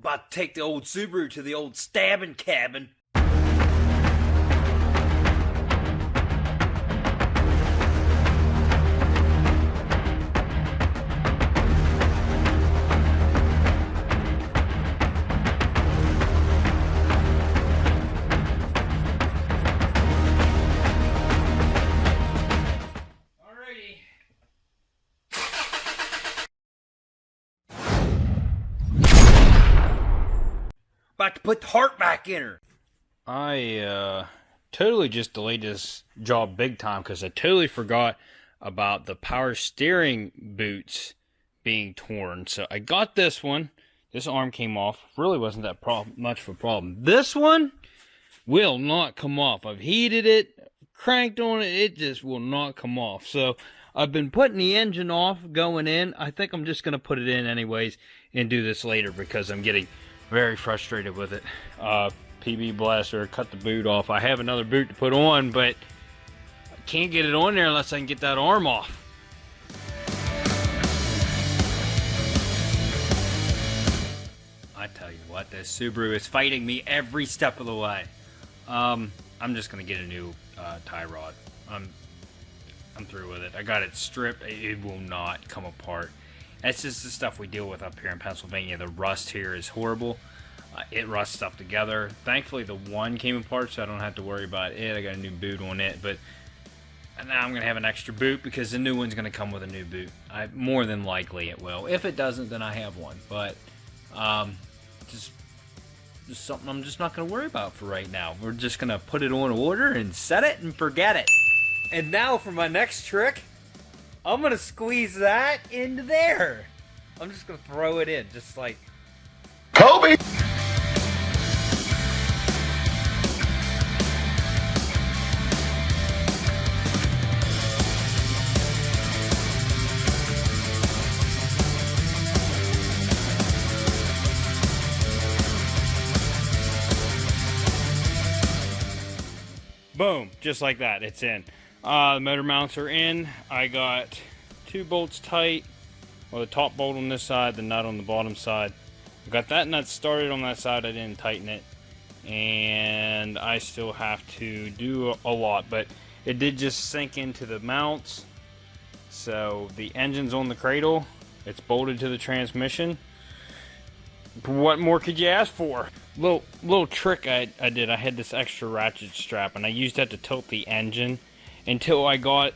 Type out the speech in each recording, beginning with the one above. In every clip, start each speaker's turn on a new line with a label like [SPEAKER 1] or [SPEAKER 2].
[SPEAKER 1] About to take the old Subaru to the old stabbing cabin. About to put the heart back in her.
[SPEAKER 2] I totally just delayed this job big time because I totally forgot about the power steering boots being torn. So I got this one. This arm came off. Really wasn't that much of a problem. This one will not come off. I've heated it, cranked on it. It just will not come off. So I've been putting the engine off, going in. I think I'm just going to put it in anyways and do this later because I'm getting very frustrated with it. PB Blaster, cut the boot off. I have another boot to put on, but I can't get it on there unless I can get that arm off. I tell you what, this Subaru is fighting me every step of the way. I'm just gonna get a new tie rod. I'm through with it. I got it stripped. It will not come apart. That's just the stuff we deal with up here in Pennsylvania. The rust here is horrible. It rusts stuff together. Thankfully, the one came apart, so I don't have to worry about it. I got a new boot on it, but now I'm going to have an extra boot because the new one's going to come with a new boot. More than likely it will. If it doesn't, then I have one. But just something I'm just not going to worry about for right now. We're just going to put it on order and set it and forget it.
[SPEAKER 1] And now for my next trick. I'm going to squeeze that into there. I'm just going to throw it in, just like
[SPEAKER 3] Kobe!
[SPEAKER 2] Boom, just like that, it's in. The motor mounts are in. I got 2 bolts tight. Well, the top bolt on this side, the nut on the bottom side. I got that nut started on that side. I didn't tighten it. And I still have to do a lot. But it did just sink into the mounts. So the engine's on the cradle. It's bolted to the transmission. What more could you ask for? Little trick I did. I had this extra ratchet strap. And I used that to tilt the engine until I got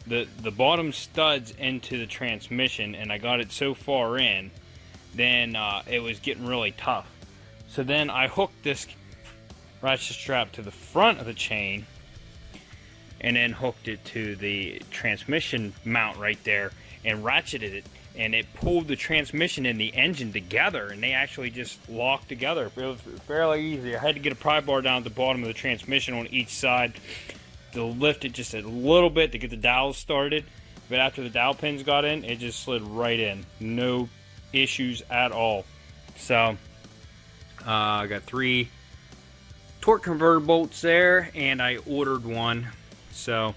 [SPEAKER 2] the bottom studs into the transmission, and I got it so far in, then it was getting really tough. So then I hooked this ratchet strap to the front of the chain, and then hooked it to the transmission mount right there, and ratcheted it, and it pulled the transmission and the engine together, and they actually just locked together. It was fairly easy. I had to get a pry bar down at the bottom of the transmission on each side to lift it just a little bit to get the dowels started, but after the dowel pins got in, it just slid right in. No issues at all. So I got 3 torque converter bolts there, and I ordered one. So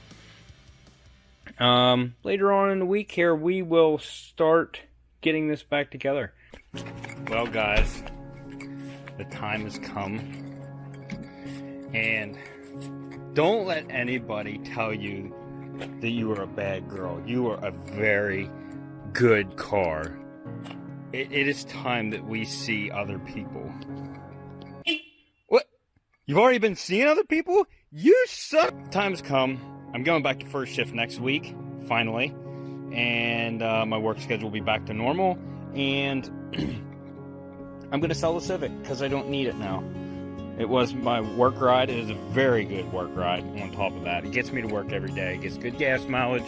[SPEAKER 2] later on in the week here, we will start getting this back together. Well, guys, the time has come, and don't let anybody tell you that you are a bad girl. You are a very good car. It is time that we see other people. What? You've already been seeing other people? You suck! Time's come. I'm going back to first shift next week, finally. And my work schedule will be back to normal. And I'm going to sell the Civic because I don't need it now. It was my work ride. It is a very good work ride on top of that. It gets me to work every day. It gets good gas mileage.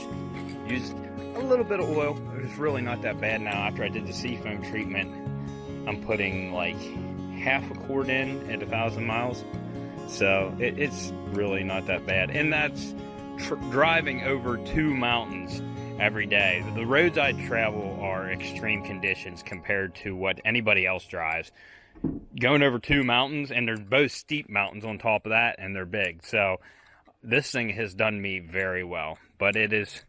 [SPEAKER 2] Used a little bit of oil. It's really not that bad now. After I did the seafoam treatment, I'm putting like half a quart in at 1,000 miles. So it's really not that bad. And that's driving over 2 mountains every day. The roads I travel are extreme conditions compared to what anybody else drives. Going over 2 mountains, and they're both steep mountains on top of that, and they're big. So this thing has done me very well. But it is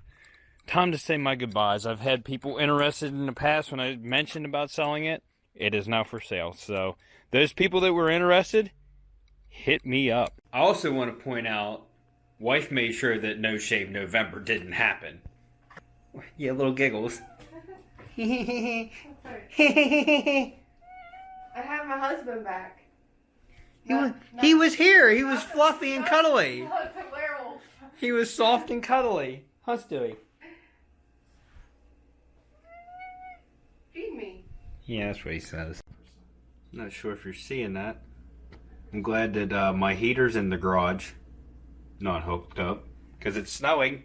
[SPEAKER 2] time to say my goodbyes. I've had people interested in the past when I mentioned about selling it. it is now for sale. So those people that were interested, hit me up. I also want to point out, wife made sure that No Shave November didn't happen. Yeah, little giggles.
[SPEAKER 3] I have my husband back.
[SPEAKER 1] He was here. He was fluffy and cuddly.
[SPEAKER 3] No, it's a werewolf.
[SPEAKER 1] He was soft and cuddly. How's Stewie?
[SPEAKER 3] Feed me.
[SPEAKER 1] Yeah, that's what he says. Not sure if you're seeing that. I'm glad that my heater's in the garage, not hooked up, because it's snowing.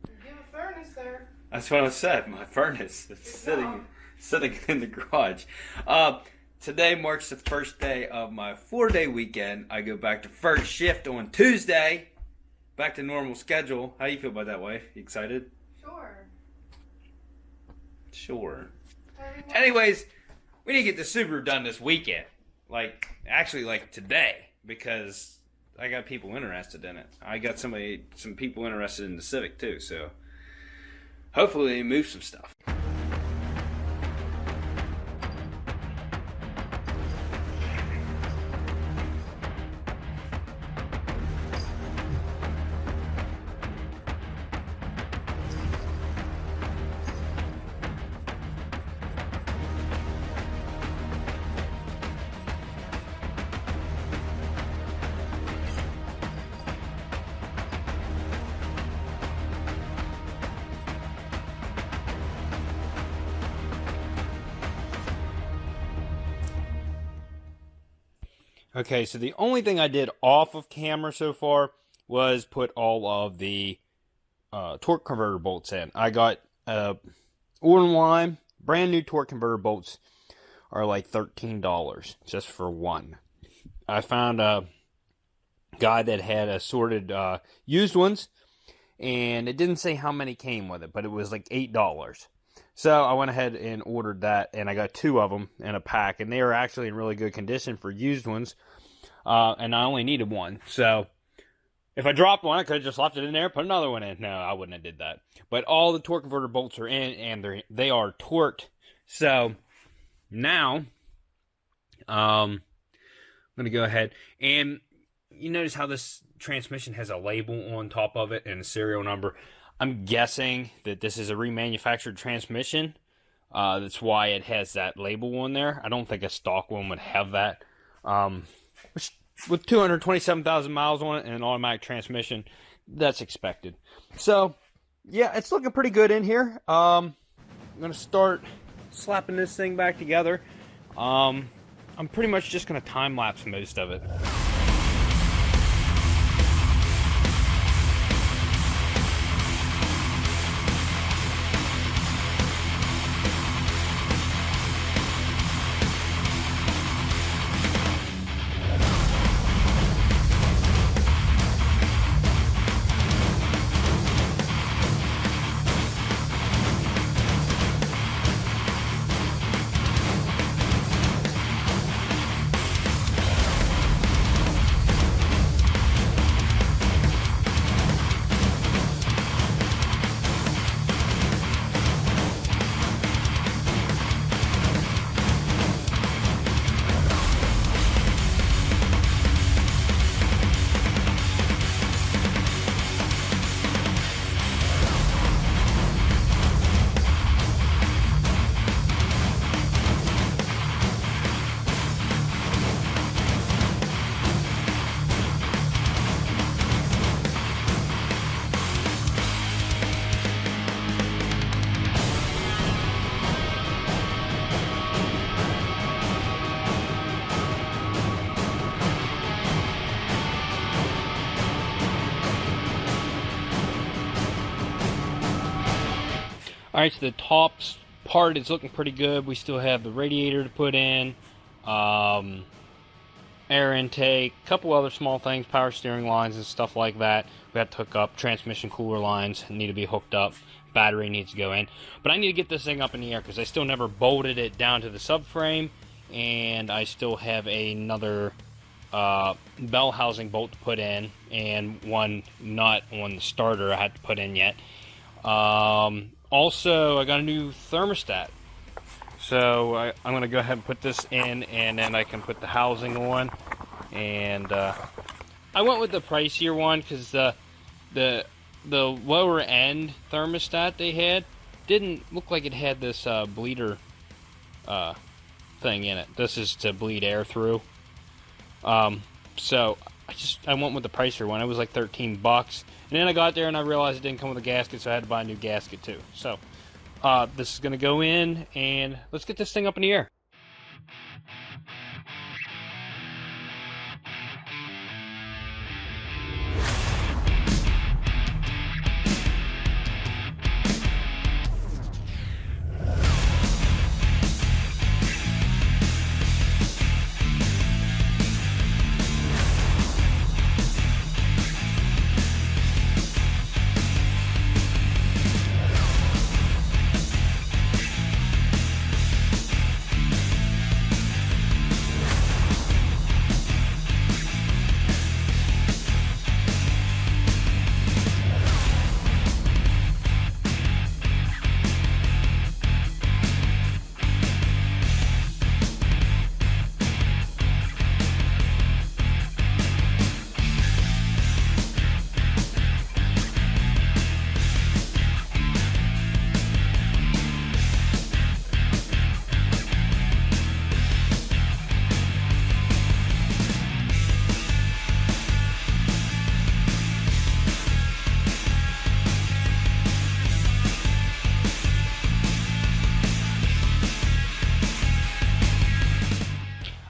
[SPEAKER 3] You have a furnace there.
[SPEAKER 1] That's what I said. My furnace is sitting in the garage. Today marks the first day of my 4-day weekend. I go back to first shift on Tuesday. Back to normal schedule. How you feel about that, wife? You excited?
[SPEAKER 3] Sure.
[SPEAKER 1] Sure. Anyways, we need to get the Subaru done this weekend. Actually today, because I got people interested in it. I got some people interested in the Civic too, so hopefully they move some stuff. Okay, so the only thing I did off of camera so far was put all of the torque converter bolts in. I got online, brand new torque converter bolts are like $13 just for one. I found a guy that had assorted used ones, and it didn't say how many came with it, but it was like $8. So I went ahead and ordered that, and I got 2 of them in a pack, and they are actually in really good condition for used ones, and I only needed 1. So if I dropped one, I could have just left it in there, put another one in. No, I wouldn't have did that. But all the torque converter bolts are in, and they are torqued. So now I'm going to go ahead, and you notice how this transmission has a label on top of it and a serial number. I'm guessing that this is a remanufactured transmission. That's why it has that label on there. I don't think a stock one would have that. Which, with 227,000 miles on it and an automatic transmission, that's expected. So, yeah, it's looking pretty good in here. I'm going to start slapping this thing back together. I'm pretty much just going to time-lapse most of it. Alright, so the top part is looking pretty good. We still have the radiator to put in, air intake, a couple other small things, power steering lines and stuff like that. We have to hook up. Transmission cooler lines need to be hooked up. Battery needs to go in. But I need to get this thing up in the air because I still never bolted it down to the subframe, and I still have another bell housing bolt to put in and one nut on the starter I had to put in yet. Also, I got a new thermostat.
[SPEAKER 2] So I'm going to go ahead and put this in, and then I can put the housing on. And I went with the pricier one because the lower end thermostat they had didn't look like it had this bleeder thing in it. This is to bleed air through. So I went with the pricier one. It was like $13, and then I got there and I realized it didn't come with a gasket, so I had to buy a new gasket too. So this is gonna go in, and let's get this thing up in the air.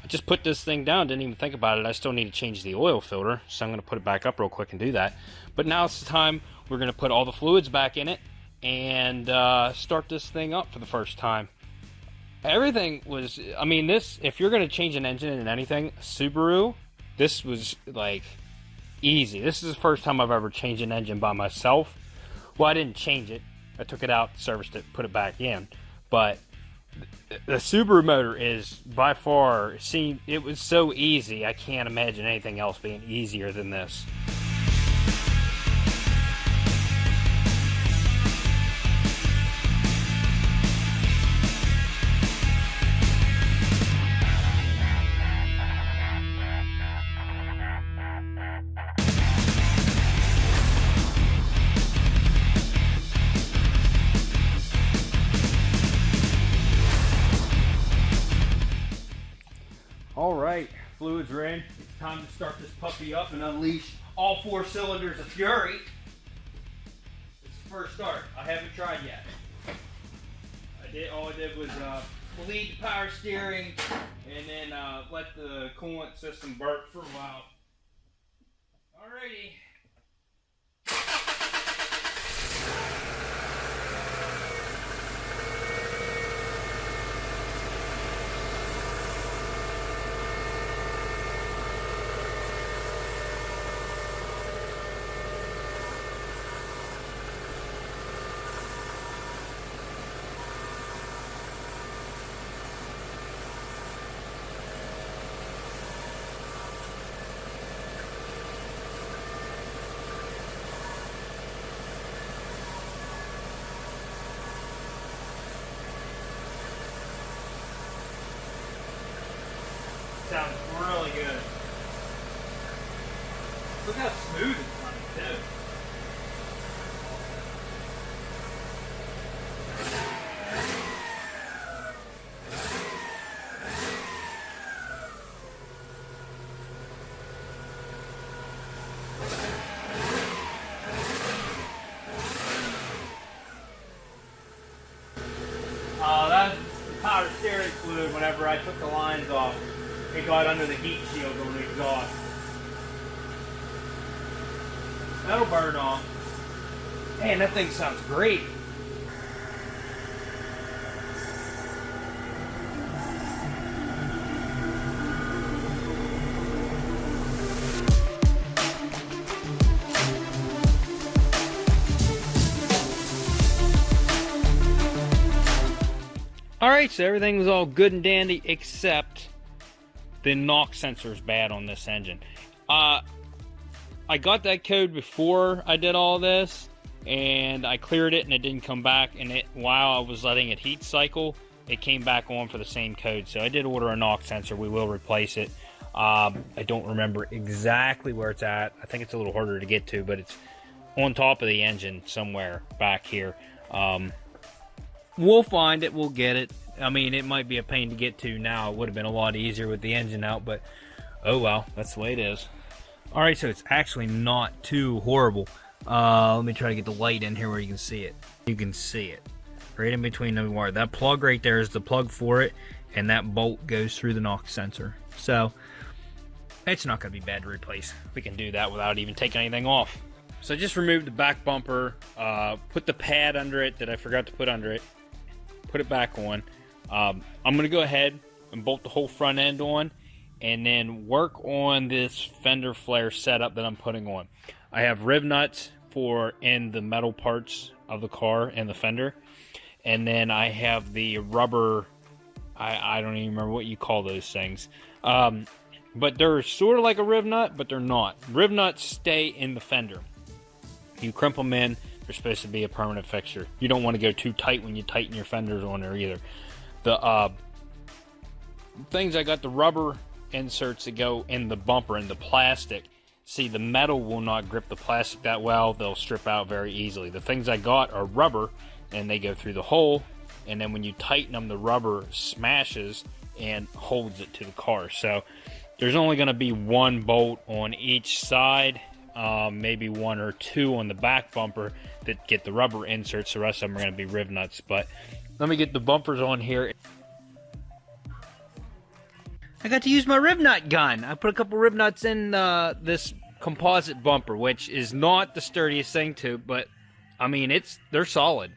[SPEAKER 2] Just put this thing down, didn't even think about it. I still need to change the oil filter, so I'm going to put it back up real quick and do that. But now it's the time we're going to put all the fluids back in it and start this thing up for the first time. Everything was, I mean, this, if you're going to change an engine in anything, Subaru, this was like easy. This is the first time I've ever changed an engine by myself. Well, I didn't change it. I took it out, serviced it, put it back in. But the Subaru motor is by far, it was so easy, I can't imagine anything else being easier than this. Alright, fluids are in. It's time to start this puppy up and unleash all 4 cylinders of fury. It's the first start. I haven't tried yet. All I did was bleed the power steering and then let the coolant system burp for a while. Alrighty. Sounds really good. Look how smooth it's running too. That's the power steering fluid. Whenever I took the lines off, it got under the heat shield on the exhaust. That'll burn off. Man, that thing sounds great. Alright, so everything was all good and dandy except the knock sensor is bad on this engine. I got that code before I did all this, and I cleared it and it didn't come back, and while I was letting it heat cycle, it came back on for the same code. So I did order a knock sensor. We will replace it. I don't remember exactly where it's at. I think it's a little harder to get to, but it's on top of the engine somewhere back here. We'll find it. We'll get it. I mean, it might be a pain to get to now. It would have been a lot easier with the engine out, but oh well, that's the way it is. All right, so it's actually not too horrible. Let me try to get the light in here where you can see it. You can see it right in between the wire. That plug right there is the plug for it, and that bolt goes through the knock sensor. So it's not going to be bad to replace. We can do that without even taking anything off. So I just removed the back bumper, put the pad under it that I forgot to put under it, put it back on. I'm going to go ahead and bolt the whole front end on, and then work on this fender flare setup that I'm putting on. I have rib nuts for in the metal parts of the car and the fender, and then I have the rubber, I don't even remember what you call those things, but they're sort of like a rib nut, but they're not. Rib nuts stay in the fender. You crimp them in, they're supposed to be a permanent fixture. You don't want to go too tight when you tighten your fenders on there either. The things, I got the rubber inserts that go in the bumper and the plastic. See, the metal will not grip the plastic that well. They'll strip out very easily. The things I got are rubber, and they go through the hole, and then when you tighten them, the rubber smashes and holds it to the car. So there's only going to be one bolt on each side, maybe one or two on the back bumper that get the rubber inserts. The rest of them are going to be rib nuts. But let me get the bumpers on here. I got to use my rib nut gun. I put a couple rib nuts in this composite bumper, which is not the sturdiest thing to, but I mean, they're solid.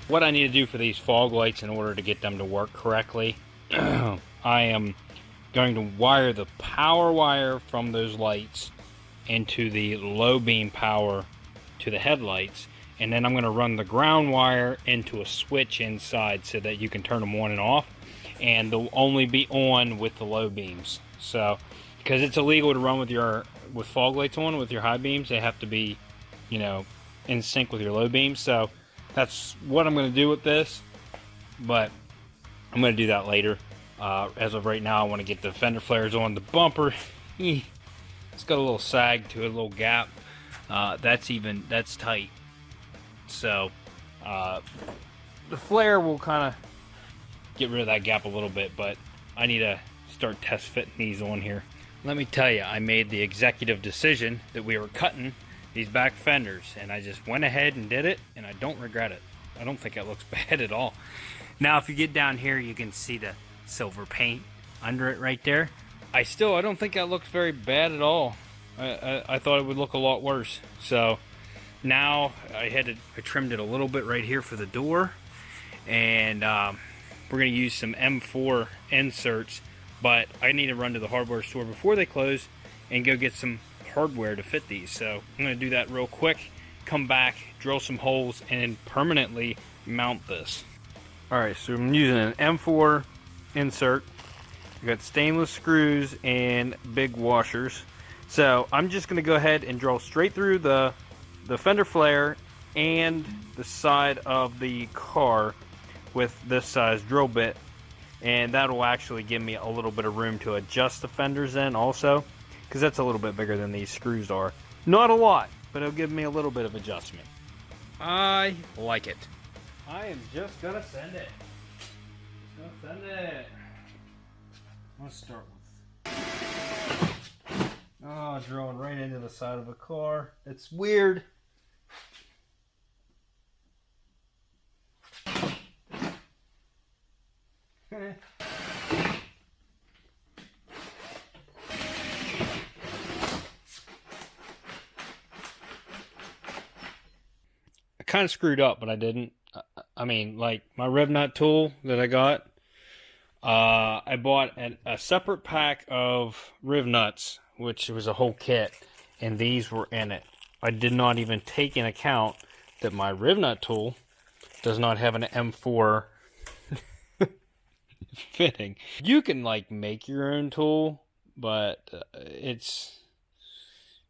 [SPEAKER 2] What I need to do for these fog lights in order to get them to work correctly, I am going to wire the power wire from those lights into the low beam power to the headlights, and then I'm going to run the ground wire into a switch inside so that you can turn them on and off, and they'll only be on with the low beams. So because it's illegal to run with fog lights on with your high beams, they have to be, you know, in sync with your low beams. So that's what I'm going to do with this, but I'm going to do that later. As of right now, I want to get the fender flares on. The bumper, it's got a little sag to it, a little gap. That's tight. So the flare will kind of get rid of that gap a little bit, but I need to start test fitting these on here. Let me tell you, I made the executive decision that we were cutting these back fenders, and I just went ahead and did it, and I don't regret it. I don't think it looks bad at all. Now, if you get down here, you can see the silver paint under it right there. I don't think that looks very bad at all. I thought it would look a lot worse. So now I trimmed it a little bit right here for the door, and we're going to use some M4 inserts, but I need to run to the hardware store before they close and go get some hardware to fit these. So I'm going to do that real quick, come back, drill some holes, and permanently mount this. Alright, so I'm using an M4 insert. I got stainless screws and big washers. So I'm just going to go ahead and drill straight through the fender flare and the side of the car with this size drill bit, and that'll actually give me a little bit of room to adjust the fenders in also, because that's a little bit bigger than these screws are. Not a lot, but it'll give me a little bit of adjustment. I like it. I am just gonna send it. Let's start with, drilling right into the side of a car. It's weird. I kind of screwed up, but I didn't. I mean, like my rib nut tool that I got, I bought a separate pack of rib nuts, which was a whole kit, and these were in it. I did not even take in account that my rib nut tool does not have an M4 fitting. You can like make your own tool, but it's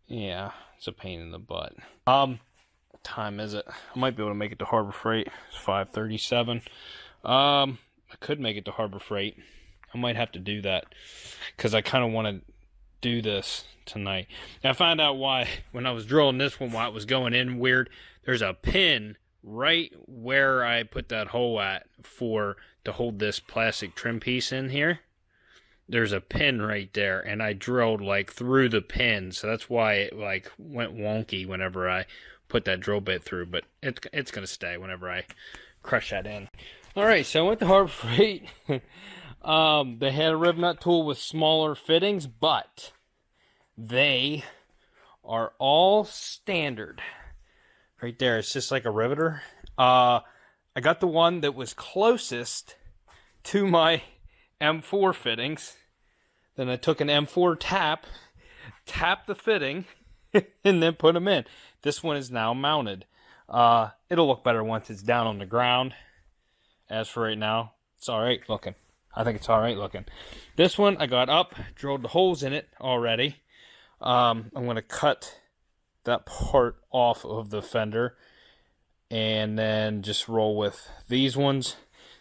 [SPEAKER 2] a pain in the butt. What time is it? I might be able to make it to Harbor Freight. It's 5:37. I could make it to Harbor Freight. I might have to do that because I kind of want to do this tonight. Now, I found out why when I was drilling this one, why it was going in weird. There's a pin right where I put that hole at to hold this plastic trim piece in here. There's a pin right there, and I drilled like through the pin, so that's why it like went wonky whenever I put that drill bit through. But it's gonna stay whenever I crush that in. All right, so I went to Harbor Freight. They had a rib nut tool with smaller fittings, but they are all standard. Right there, it's just like a riveter. I got the one that was closest to my M4 fittings. Then I took an M4 tapped the fitting, and then put them in. This one is now mounted. It'll look better once it's down on the ground. As for right now, it's alright looking. I think it's alright looking. This one, I got up, drilled the holes in it already. I'm going to cut that part off of the fender and then just roll with these ones.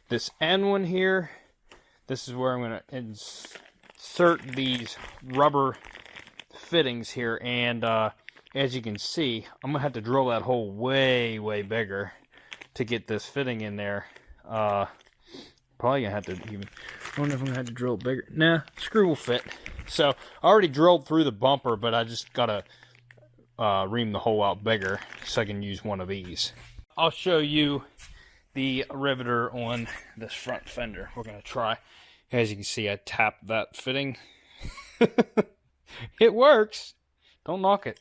[SPEAKER 2] This end one here, this is where I'm going to insert these rubber fittings here, and as you can see, I'm going to have to drill that hole way, way bigger to get this fitting in there. Probably going to have to even, I wonder if I'm going to have to drill it bigger. Nah, screw will fit. So, I already drilled through the bumper, but I just got to ream the hole out bigger so I can use one of these. I'll show you the riveter on this front fender. We're going to try. As you can see, I tapped that fitting. It works. Don't knock it.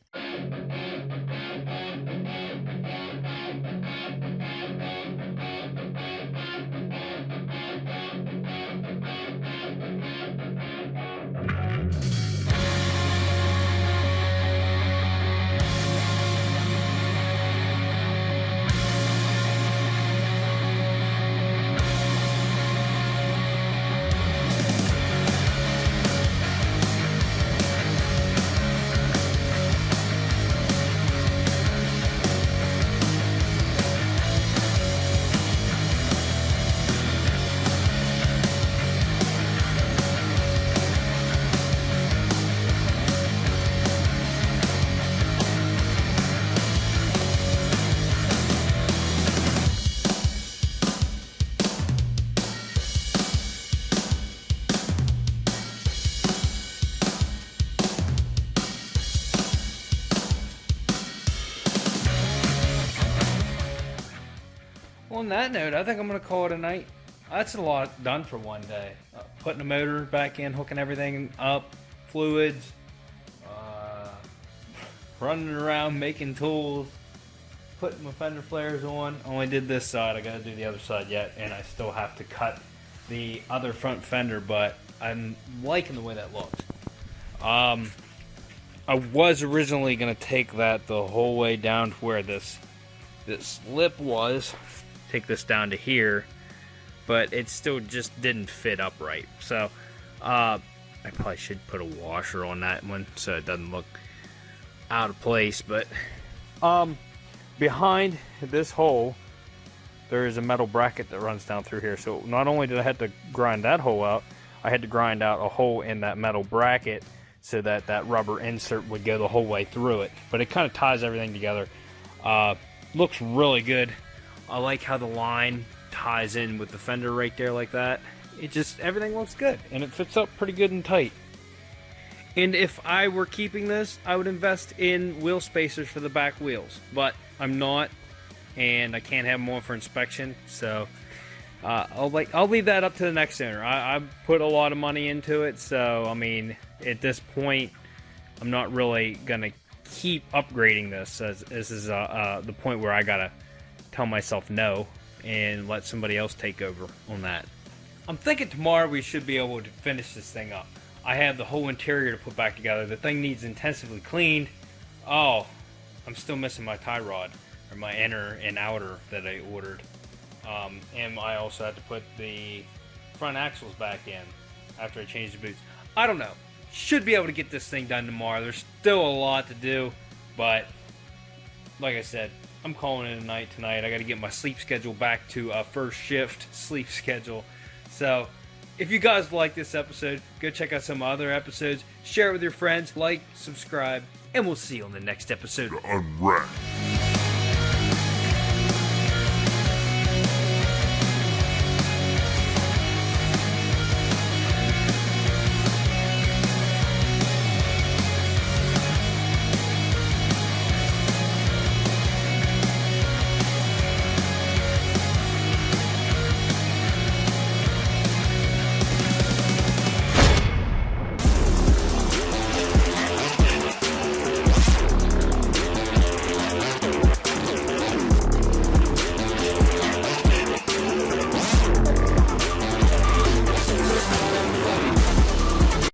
[SPEAKER 2] On that note, I think I'm going to call it a night. That's a lot done for one day. Putting the motor back in, hooking everything up, fluids, running around, making tools, putting my fender flares on. Only did this side. I got to do the other side yet, and I still have to cut the other front fender, but I'm liking the way that looks. I was originally going to take that the whole way down to where this lip was. Take this down to here, but it still just didn't fit up right. So I probably should put a washer on that one so it doesn't look out of place. But behind this hole there is a metal bracket that runs down through here. So not only did I have to grind that hole out, I had to grind out a hole in that metal bracket so that that rubber insert would go the whole way through it. But it kind of ties everything together. Looks really good. I like how the line ties in with the fender right there like that. It just, everything looks good, and it fits up pretty good and tight. And if I were keeping this, I would invest in wheel spacers for the back wheels. But I'm not, and I can't have them on for inspection, so I'll leave that up to the next owner. I put a lot of money into it, so I mean, at this point, I'm not really gonna keep upgrading this. As this is the point where I gotta tell myself no and let somebody else take over on that. I'm thinking tomorrow we should be able to finish this thing up. I have the whole interior to put back together. The thing needs intensively cleaned. Oh, I'm still missing my tie rod, or my inner and outer that I ordered. And I also had to put the front axles back in after I changed the boots. I don't know. Should be able to get this thing done tomorrow. There's still a lot to do, but like I said, I'm calling it a night tonight. I got to get my sleep schedule back to a first shift sleep schedule. So if you guys like this episode, go check out some other episodes. Share it with your friends. Like, subscribe, and we'll see you on the next episode.
[SPEAKER 4] Unwrapped.